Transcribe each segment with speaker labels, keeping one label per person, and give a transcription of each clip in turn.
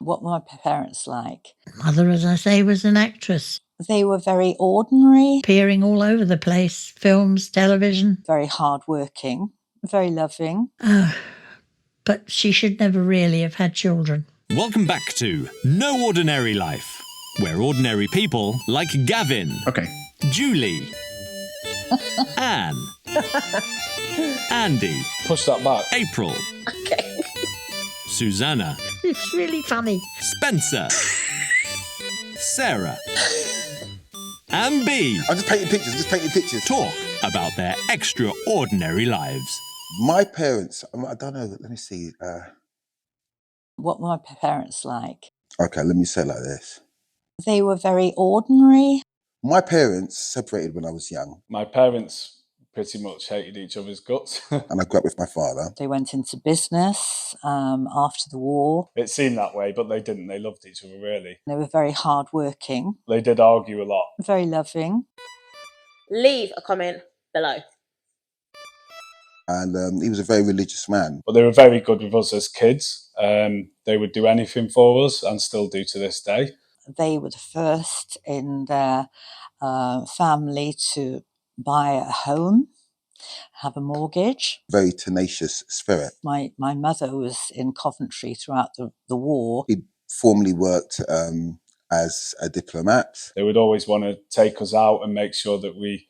Speaker 1: What were my parents like?
Speaker 2: Mother, as I say, was an actress,
Speaker 1: They were very ordinary,
Speaker 2: appearing all over the place, films, television.
Speaker 1: very hardworking, very loving.
Speaker 2: But she should never really have had children.
Speaker 3: Welcome back to No Ordinary Life, where ordinary people like Gavin,
Speaker 4: Okay.
Speaker 3: Julie, Anne, Andy,
Speaker 5: Push that back.
Speaker 3: April,
Speaker 1: Okay.
Speaker 3: Susanna,
Speaker 2: It's really funny.
Speaker 3: Spencer, Sarah, and Bee
Speaker 4: I'm just painting pictures.
Speaker 3: talk about their extraordinary lives.
Speaker 4: My parents, I don't know, let me see.
Speaker 1: What were my parents like?
Speaker 4: Okay, let me say it like this.
Speaker 1: They were very ordinary.
Speaker 4: My parents separated when I was young,
Speaker 5: My parents pretty much hated each other's guts.
Speaker 4: and I grew up with my father.
Speaker 1: They went into business after the war.
Speaker 5: It seemed that way, but they didn't. They loved each other, really.
Speaker 1: They were very hardworking,
Speaker 5: They did argue a lot.
Speaker 1: very loving.
Speaker 6: Leave a comment below.
Speaker 4: And he was a very religious man.
Speaker 5: But they were very good with us as kids. They would do anything for us and still do to this day.
Speaker 1: They were the first in their family to buy a home, have a mortgage.
Speaker 4: Very tenacious spirit.
Speaker 1: My mother was in Coventry throughout the war.
Speaker 4: He formerly worked as a diplomat.
Speaker 5: They would always want to take us out and make sure that we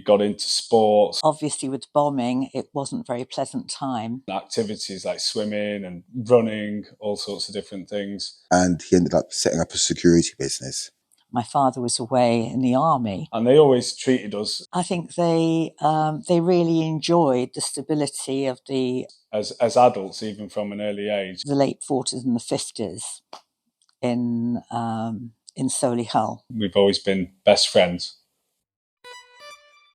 Speaker 5: got into sports,
Speaker 1: Obviously, with bombing, it wasn't a very pleasant time.
Speaker 5: activities like swimming and running, all sorts of different things.
Speaker 4: And he ended up setting up a security business.
Speaker 1: My father was away in the army.
Speaker 5: And they always treated us
Speaker 1: I think they really enjoyed the stability of the
Speaker 5: as adults, even from an early age.
Speaker 1: late 40s and the 50s in Solihull.
Speaker 5: We've always been best friends.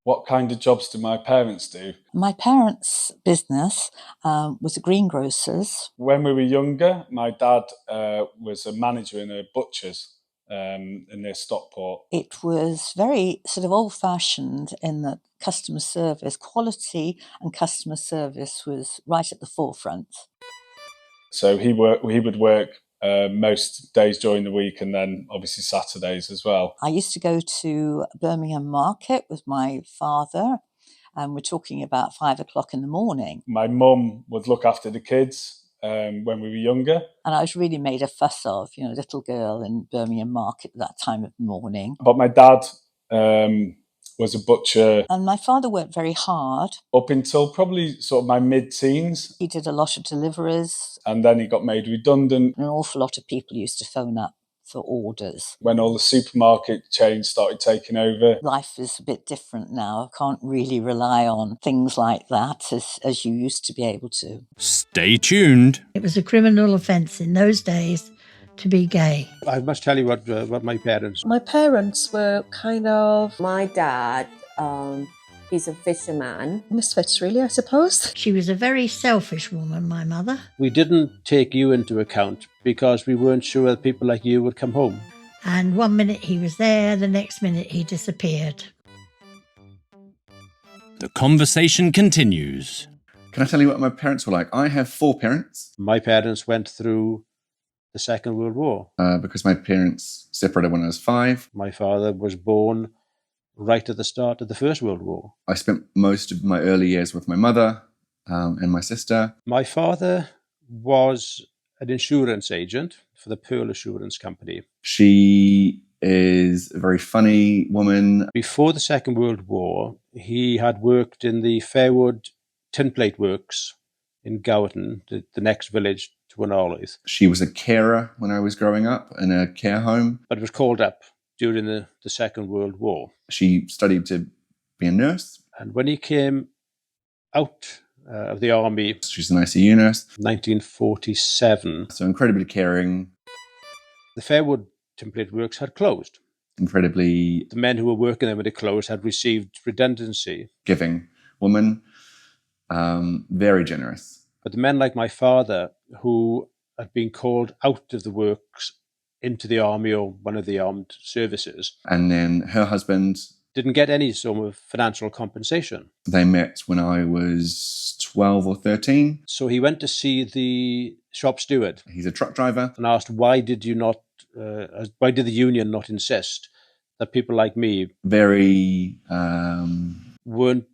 Speaker 5: What kind of jobs do my parents do?
Speaker 1: My parents' business was a greengrocer's.
Speaker 5: When we were younger, my dad was a manager in a butcher's near Stockport.
Speaker 1: It was very sort of old-fashioned in that customer service, quality and customer service was right at the forefront.
Speaker 5: So he would work most days during the week, and then obviously Saturdays as well.
Speaker 1: I used to go to Birmingham Market with my father, and we're talking about 5 o'clock in the morning.
Speaker 5: My mum would look after the kids when we were younger.
Speaker 1: And I was really made a fuss of, a little girl in Birmingham Market at that time of the morning.
Speaker 5: But my dad was a butcher
Speaker 1: And my father worked very hard.
Speaker 5: up until probably sort of my mid-teens,
Speaker 1: He did a lot of deliveries.
Speaker 5: and then he got made redundant
Speaker 1: An awful lot of people used to phone up for orders.
Speaker 5: when all the supermarket chains started taking over.
Speaker 1: Life is a bit different now. Can't really rely on things like that as you used to be able to.
Speaker 3: Stay tuned.
Speaker 2: It was a criminal offence in those days to be gay.
Speaker 7: I must tell you what my parents.
Speaker 6: My parents were kind of... My dad, he's a fisherman.
Speaker 8: Misfits, really, I suppose.
Speaker 2: She was a very selfish woman, my mother.
Speaker 7: We didn't take you into account because we weren't sure that people like you would come home.
Speaker 2: And one minute he was there, the next minute he disappeared.
Speaker 3: The conversation continues.
Speaker 9: Can I tell you what my parents were like? I have 4 parents.
Speaker 7: My parents went through the Second World War.
Speaker 9: Because my parents separated when I was 5.
Speaker 7: My father was born right at the start of the First World War.
Speaker 9: I spent most of my early years with my mother and my sister.
Speaker 7: My father was an insurance agent for the Pearl Assurance Company.
Speaker 9: She is a very funny woman.
Speaker 7: Before the Second World War, he had worked in the Fairwood Tinplate Works in Gowerton, the next village to Wynolith.
Speaker 9: She was a carer when I was growing up in a care home.
Speaker 7: But was called up during the Second World War.
Speaker 9: She studied to be a nurse.
Speaker 7: And when he came out of the army...
Speaker 9: She's an ICU nurse.
Speaker 7: 1947.
Speaker 9: So incredibly caring.
Speaker 7: The Fairwood Tinplate Works had closed.
Speaker 9: Incredibly...
Speaker 7: The men who were working there when it closed had received redundancy.
Speaker 9: Giving woman. Very generous.
Speaker 7: But the men like my father, who had been called out of the works into the army or one of the armed services.
Speaker 9: And then her husband...
Speaker 7: didn't get any sort of financial compensation.
Speaker 9: They met when I was 12 or 13.
Speaker 7: So he went to see the shop steward.
Speaker 9: He's a truck driver.
Speaker 7: And asked, why did the union not insist that people like me
Speaker 9: Very
Speaker 7: weren't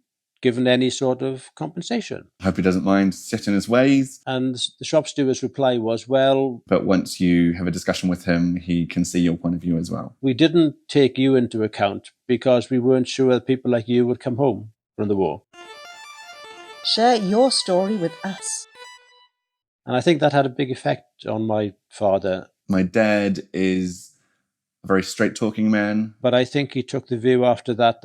Speaker 7: given any sort of compensation?
Speaker 9: Hope he doesn't mind set in his ways.
Speaker 7: And the shop steward's reply was, well,
Speaker 9: but once you have a discussion with him, he can see your point of view as well.
Speaker 7: We didn't take you into account because we weren't sure that people like you would come home from the war.
Speaker 8: Share your story with us.
Speaker 7: And I think that had a big effect on my father.
Speaker 9: My dad is a very straight-talking man.
Speaker 7: But I think he took the view after that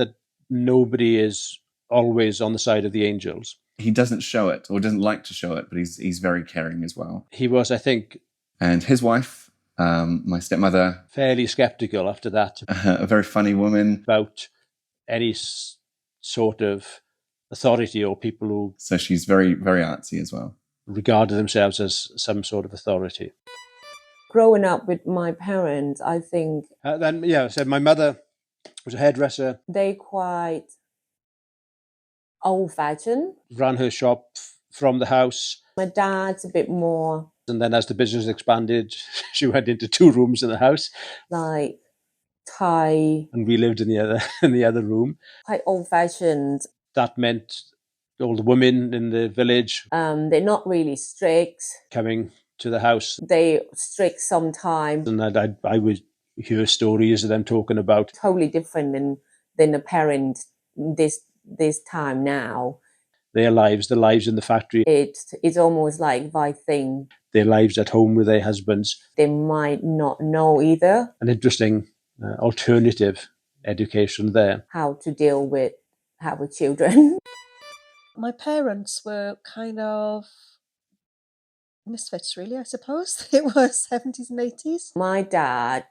Speaker 7: nobody is always on the side of the angels.
Speaker 9: He doesn't show it, or doesn't like to show it, but he's very caring as well.
Speaker 7: He was, I think...
Speaker 9: And his wife, my stepmother...
Speaker 7: fairly sceptical after that.
Speaker 9: A very funny woman.
Speaker 7: About any sort of authority or people who...
Speaker 9: So she's very, very artsy as well.
Speaker 7: Regarded themselves as some sort of authority.
Speaker 6: Growing up with my parents, I think...
Speaker 7: So my mother was a hairdresser.
Speaker 6: They quite old-fashioned.
Speaker 7: Ran her shop from the house.
Speaker 6: My dad's a bit more...
Speaker 7: And then as the business expanded, she went into 2 rooms in the house.
Speaker 6: Like Thai.
Speaker 7: And we lived in the other room.
Speaker 6: Quite old-fashioned.
Speaker 7: That meant all the women in the village.
Speaker 6: They're not really strict.
Speaker 7: Coming to the house.
Speaker 6: They strict sometimes.
Speaker 7: And I would hear stories of them talking about...
Speaker 6: Totally different than a parent this time now.
Speaker 7: Their lives, the lives in the factory.
Speaker 6: It's almost like by thing.
Speaker 7: Their lives at home with their husbands.
Speaker 6: They might not know either.
Speaker 7: An interesting alternative education there.
Speaker 6: How to deal with children.
Speaker 8: My parents were kind of misfits, really, I suppose. It was 70s and 80s.
Speaker 6: My dad,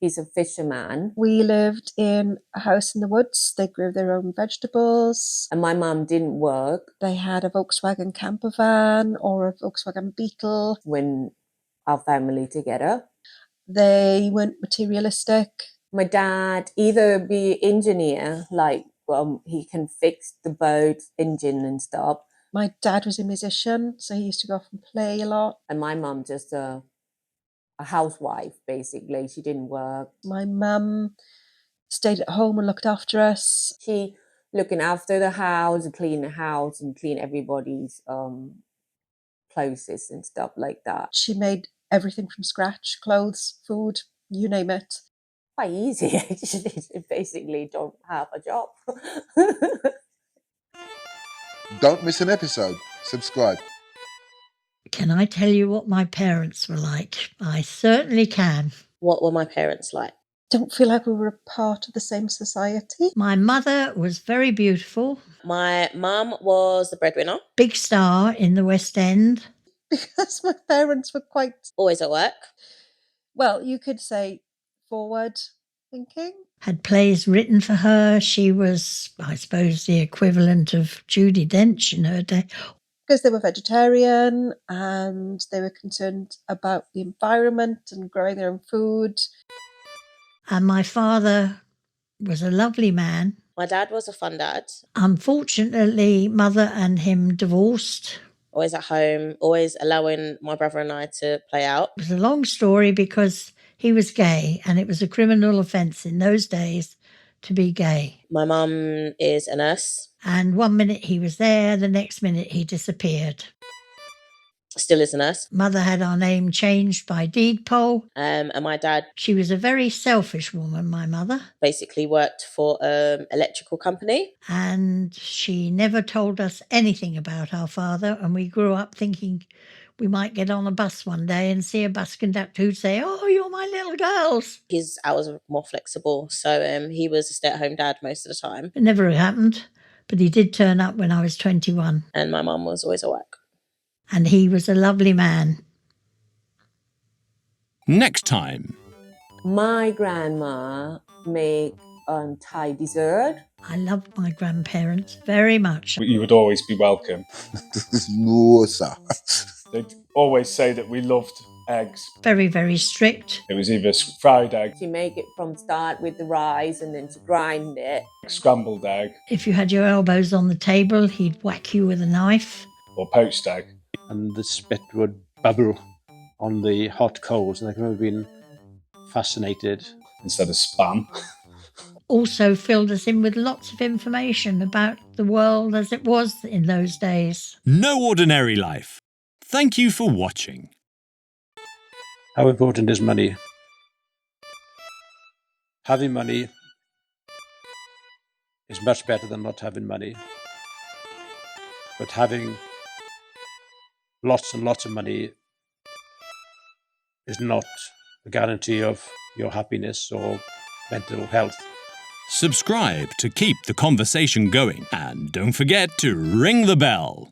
Speaker 6: he's a fisherman.
Speaker 8: We lived in a house in the woods. They grew their own vegetables.
Speaker 6: And my mum didn't work.
Speaker 8: They had a Volkswagen camper van or a Volkswagen Beetle.
Speaker 6: When our family together.
Speaker 8: They weren't materialistic.
Speaker 6: My dad either be engineer, like he can fix the boat engine and stuff.
Speaker 8: My dad was a musician, so he used to go off and play a lot.
Speaker 6: And my mum just a housewife, basically. She didn't work.
Speaker 8: My mum stayed at home and looked after us.
Speaker 6: She looking after the house, clean the house and clean everybody's clothes and stuff like that.
Speaker 8: She made everything from scratch, clothes, food, you name it.
Speaker 6: Quite easy, actually. Basically don't have a job.
Speaker 4: Don't miss an episode. Subscribe.
Speaker 2: Can I tell you what my parents were like? I certainly can.
Speaker 10: What were my parents like?
Speaker 8: Don't feel like we were a part of the same society.
Speaker 2: My mother was very beautiful.
Speaker 10: My mum was the breadwinner.
Speaker 2: Big star in the West End.
Speaker 8: Because my parents were quite...
Speaker 10: always at work.
Speaker 8: Well, you could say forward thinking.
Speaker 2: Had plays written for her. She was, I suppose, the equivalent of Judi Dench in her day.
Speaker 8: Because they were vegetarian and they were concerned about the environment and growing their own food.
Speaker 2: And my father was a lovely man.
Speaker 10: My dad was a fun dad.
Speaker 2: Unfortunately, mother and him divorced.
Speaker 10: Always at home, always allowing my brother and I to play out.
Speaker 2: It was a long story because he was gay and it was a criminal offence in those days to be gay.
Speaker 10: My mum is a nurse.
Speaker 2: And one minute he was there, the next minute he disappeared.
Speaker 10: Still is a nurse.
Speaker 2: Mother had our name changed by deed poll.
Speaker 10: And my dad...
Speaker 2: She was a very selfish woman, my mother.
Speaker 10: Basically worked for an electrical company.
Speaker 2: And she never told us anything about our father. And we grew up thinking we might get on a bus one day and see a bus conductor who'd say, "Oh, you're my little girls."
Speaker 10: His hours were more flexible. So he was a stay-at-home dad most of the time.
Speaker 2: It never happened. But he did turn up when I was 21.
Speaker 10: And my mum was always at work.
Speaker 2: And he was a lovely man.
Speaker 3: Next time.
Speaker 6: My grandma made Thai dessert.
Speaker 2: I loved my grandparents very much.
Speaker 5: You would always be welcome.
Speaker 4: No, sir.
Speaker 5: They'd always say that we loved eggs.
Speaker 2: Very, very strict.
Speaker 5: It was either fried egg,
Speaker 6: She make it from start with the rice and then to grind it.
Speaker 5: scrambled egg,
Speaker 2: If you had your elbows on the table, he'd whack you with a knife.
Speaker 5: or poached egg.
Speaker 7: and the spit would bubble on the hot coals, and I can remember being fascinated.
Speaker 5: Instead of spam.
Speaker 2: Also filled us in with lots of information about the world as it was in those days.
Speaker 3: No Ordinary Life. Thank you for watching.
Speaker 7: How important is money? Having money is much better than not having money. But having lots and lots of money is not a guarantee of your happiness or mental health.
Speaker 3: Subscribe to keep the conversation going, and don't forget to ring the bell.